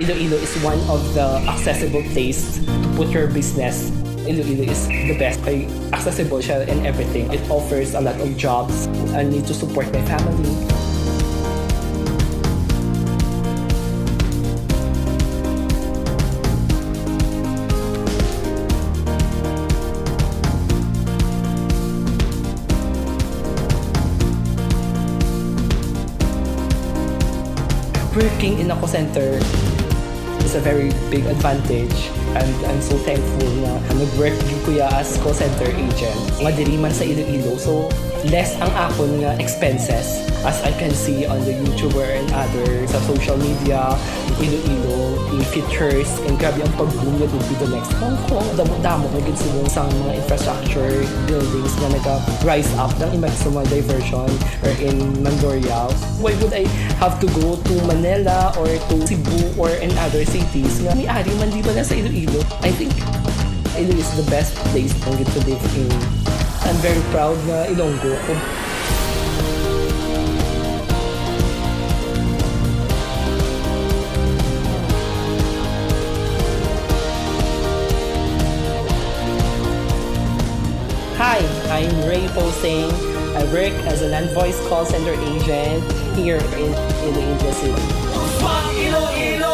Iloilo is one of the accessible place to put your business. Iloilo is the best. Kay accessible siya and everything. It offers a lot of jobs. I need to support my family. Working in a call center is a very big advantage, and I'm so thankful na nag-work din kuya as call center agent. Madiri man sa Iloilo, so less ang akon nga expenses. As I can see on the YouTuber and other sa social media, Iloilo, the features, and grabe ang pag-boom na will be the next Hong Kong. Damo-damo na gid sa mga infrastructure buildings na nag-rise up ng maximum diversion or in Mandoria. Why would I have to go to Manila or to Cebu or in other cities nga may-ari man di ba na sa Iloilo? I think Iloilo is the best place to live in. I'm very proud na Ilonggos ko. Hi, I'm Ray Posing. I work as a non-voice call center agent here in Iloilo City. Uswag, Iloilo!